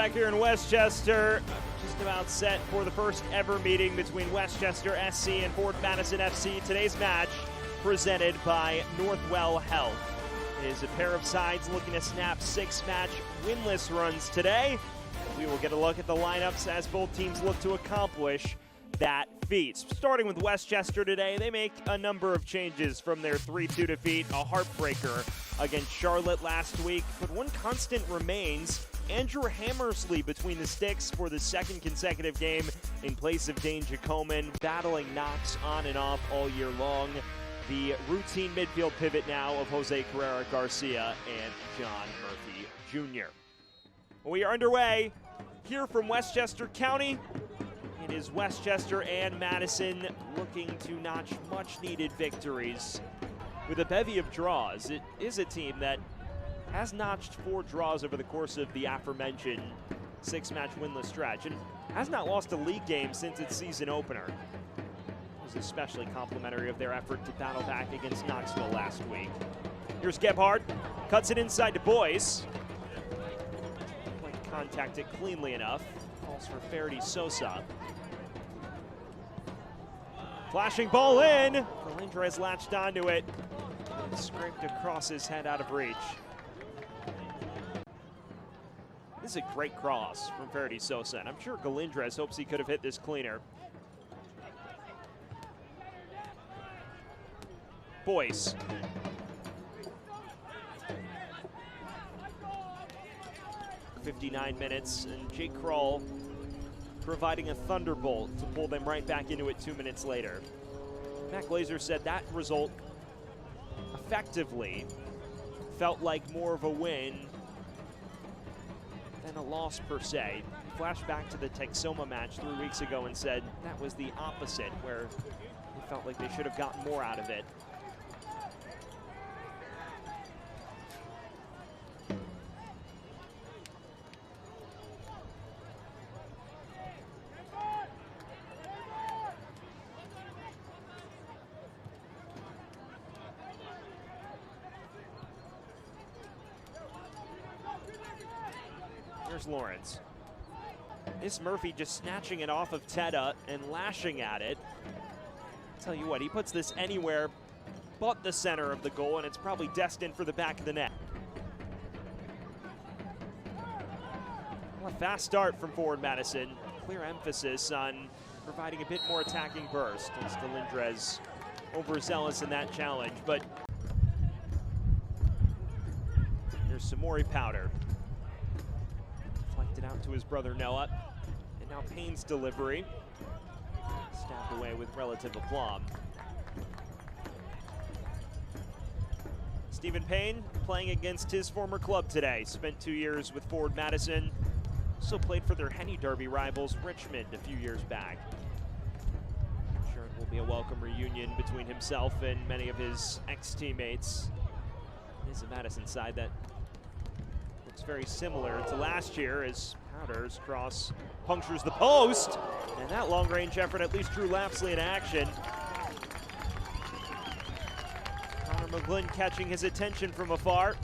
Back here in Westchester, just about set for the first ever meeting between Westchester SC and Ford Madison FC. Today's match presented by Northwell Health. It is a pair of sides looking to snap 6-match winless runs today. We will get a look at the lineups as both teams look to accomplish that feat. Starting with Westchester today, they make a number of changes from their 3-2 defeat, a heartbreaker against Charlotte last week. But one constant remains: Andrew Hammersley between the sticks for the second consecutive game in place of Dane Jacoman, battling knocks on and off all year long. The routine midfield pivot now of Jose Carrera Garcia and John Murphy Jr. We are underway here from Westchester County. It is Westchester and Madison looking to notch much-needed victories with a bevy of draws. It is a team that has notched 4 draws over the course of the aforementioned 6-match winless stretch and has not lost a league game since its season opener. It was especially complimentary of their effort to battle back against Knoxville last week. Here's Gebhardt, cuts it inside to Boyce. Can't contact it cleanly enough. Calls for Faraday Sosa. Flashing ball in. Galindrez latched onto it. Scraped across his head out of reach. This is a great cross from Faraday Sosa, and I'm sure Galindrez hopes he could have hit this cleaner. Boyce. "59 minutes, and Jake Kroll providing a thunderbolt to pull them right back into it 2 minutes later. Matt Glazer said that result effectively felt like more of a win than a loss per se. Flashed back to the Texoma match 3 weeks ago and said that was the opposite, where he felt like they should have gotten more out of it. Here's Lawrence. This Murphy just snatching it off of Teta and lashing at it. Tell you what, he puts this anywhere but the center of the goal, and it's probably destined for the back of the net. Well, a fast start from Ford Madison. Clear emphasis on providing a bit more attacking burst as Galindrez overzealous in that challenge. But here's Samori Powder. It out to his brother Noah, and now Payne's delivery stabbed away with relative aplomb. Stephen Payne playing against his former club today. Spent 2 years with Ford Madison. Also played for their Henny Derby rivals Richmond a few years back. I'm sure it will be a welcome reunion between himself and many of his ex-teammates. It is a Madison side that looks very similar to last year as Powder's cross punctures the post, and that long-range effort at least drew Lapsley in action. Connor McGlynn catching his attention from afar.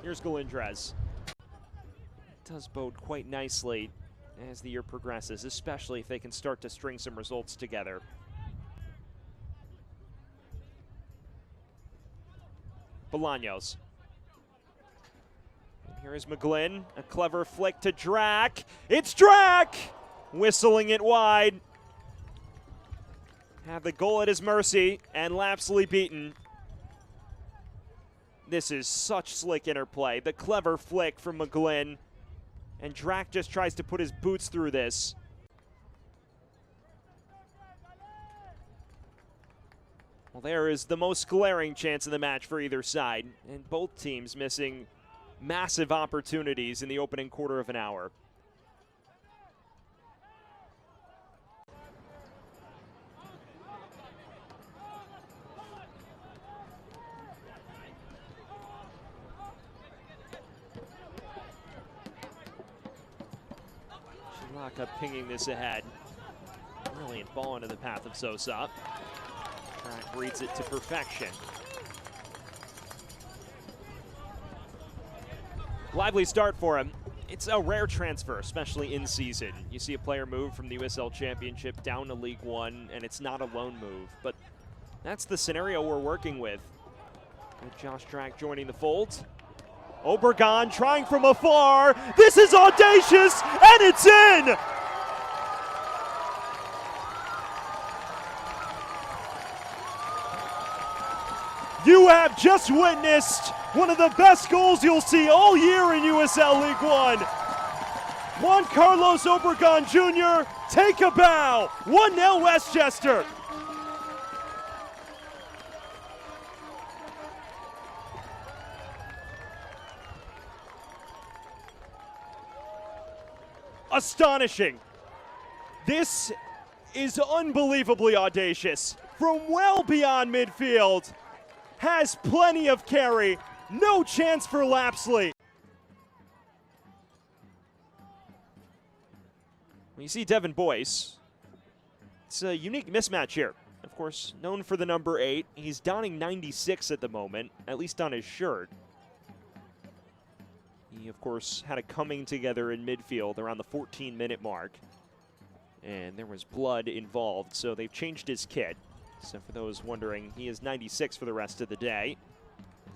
Here's Galindrez. It does bode quite nicely as the year progresses, especially if they can start to string some results together. Bolaños. And here is McGlynn, a clever flick to Drack. It's Drack! Whistling it wide. Had the goal at his mercy, and Lapsley beaten. This is such slick interplay. The clever flick from McGlynn. And Drack just tries to put his boots through this. Well, there is the most glaring chance of the match for either side. And both teams missing massive opportunities in the opening quarter of an hour. Taka pinging this ahead. Brilliant ball into the path of Sosa. Track reads it to perfection. Lively start for him. It's a rare transfer, especially in season. You see a player move from the USL Championship down to League One, and it's not a loan move. But that's the scenario we're working with Josh Track joining the fold. Obregon trying from afar. This is audacious, and it's in! You have just witnessed one of the best goals you'll see all year in USL League One. Juan Carlos Obregon Jr., take a bow. 1-0 Westchester. Astonishing. This is unbelievably audacious. From well beyond midfield. Has plenty of carry. No chance for Lapsley. When you see Devin Boyce, it's a unique mismatch here. Of course, known for the number 8. He's donning 96 at the moment, at least on his shirt. He, of course, had a coming together in midfield around the 14-minute mark. And there was blood involved, so they've changed his kit. So for those wondering, he is 96 for the rest of the day.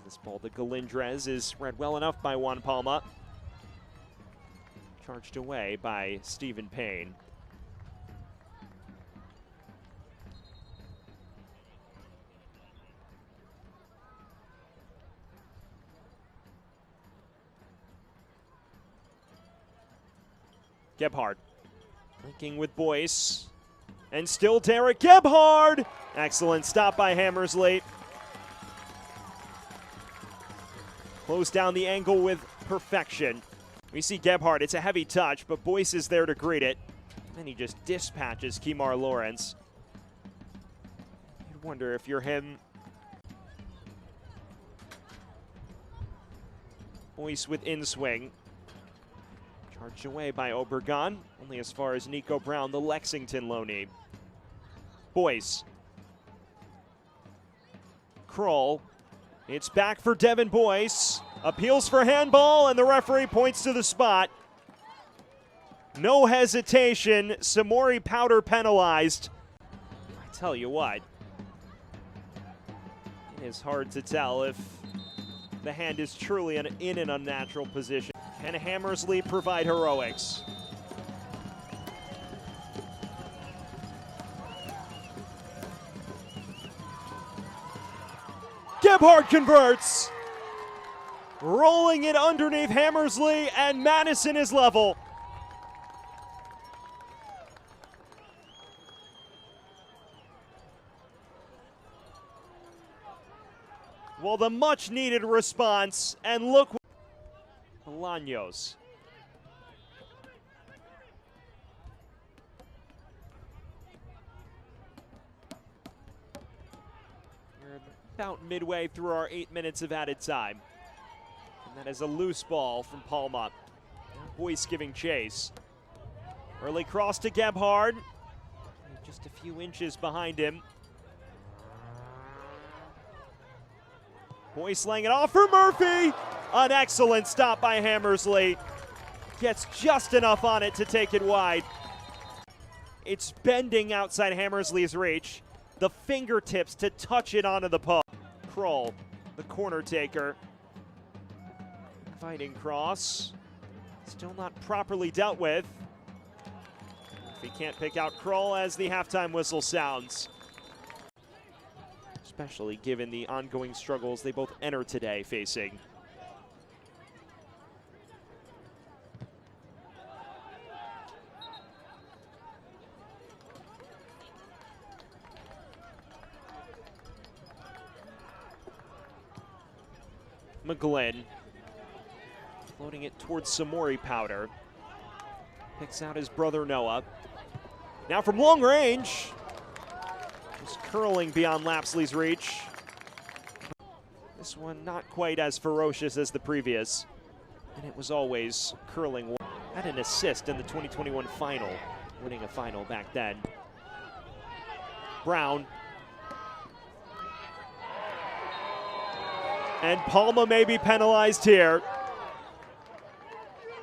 This ball to Galindrez is read well enough by Juan Palma. Charged away by Stephen Payne. Gebhardt linking with Boyce. And still Derek Gebhardt. Excellent stop by Hammersley. Close down the angle with perfection. We see Gebhardt, it's a heavy touch, but Boyce is there to greet it. And he just dispatches Kemar Lawrence. You'd wonder if you're him. Boyce with in-swing. Charged away by Obregon, only as far as Nico Brown, the Lexington loanee. Boyce. Kroll. It's back for Devin Boyce. Appeals for handball, and the referee points to the spot. No hesitation. Samori Powder penalized. I tell you what, it is hard to tell if the hand is truly in an unnatural position. Can Hammersley provide heroics? Gebhardt converts. Rolling it underneath Hammersley, and Madison is level. Well, the much needed response, and look. Bolaños. We're about midway through our 8 minutes of added time. And that is a loose ball from Palma. Boyce giving chase. Early cross to Gebhardt. Just a few inches behind him. Boyce laying it off for Murphy. An excellent stop by Hammersley. Gets just enough on it to take it wide. It's bending outside Hammersley's reach. The fingertips to touch it onto the post. Kroll, the corner taker. Fighting cross. Still not properly dealt with. If he can't pick out Kroll as the halftime whistle sounds. Especially given the ongoing struggles they both enter today facing. McGlynn floating it towards Samori Powder. Picks out his brother Noah. Now from long range. Just curling beyond Lapsley's reach. This one not quite as ferocious as the previous. And it was always curling. Had an assist in the 2021 final, winning a final back then. Brown. And Palma may be penalized here.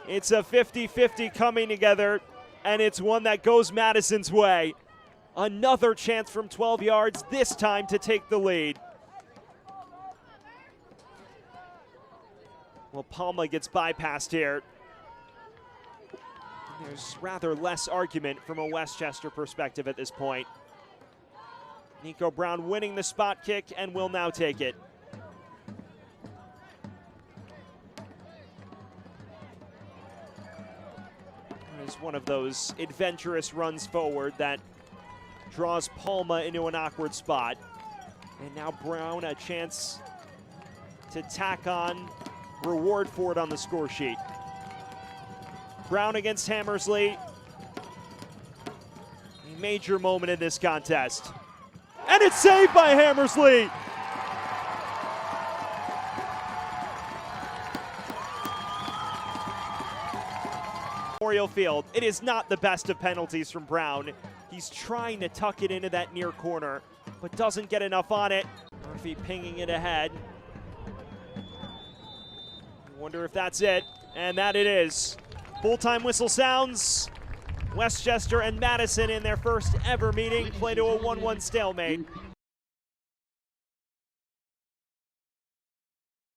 It's a 50-50 coming together, and it's one that goes Madison's way. Another chance from 12 yards, this time to take the lead. Well, Palma gets bypassed here. There's rather less argument from a Westchester perspective at this point. Nico Brown winning the spot kick and will now take it. It's one of those adventurous runs forward that draws Palma into an awkward spot. And now Brown a chance to tack on reward for it on the score sheet. Brown against Hammersley. A major moment in this contest. And it's saved by Hammersley. Memorial Field. It is not the best of penalties from Brown. He's trying to tuck it into that near corner, but doesn't get enough on it. Murphy pinging it ahead. Wonder if that's it, and that it is. Full-time whistle sounds. Westchester and Madison in their first ever meeting play to a 1-1 stalemate.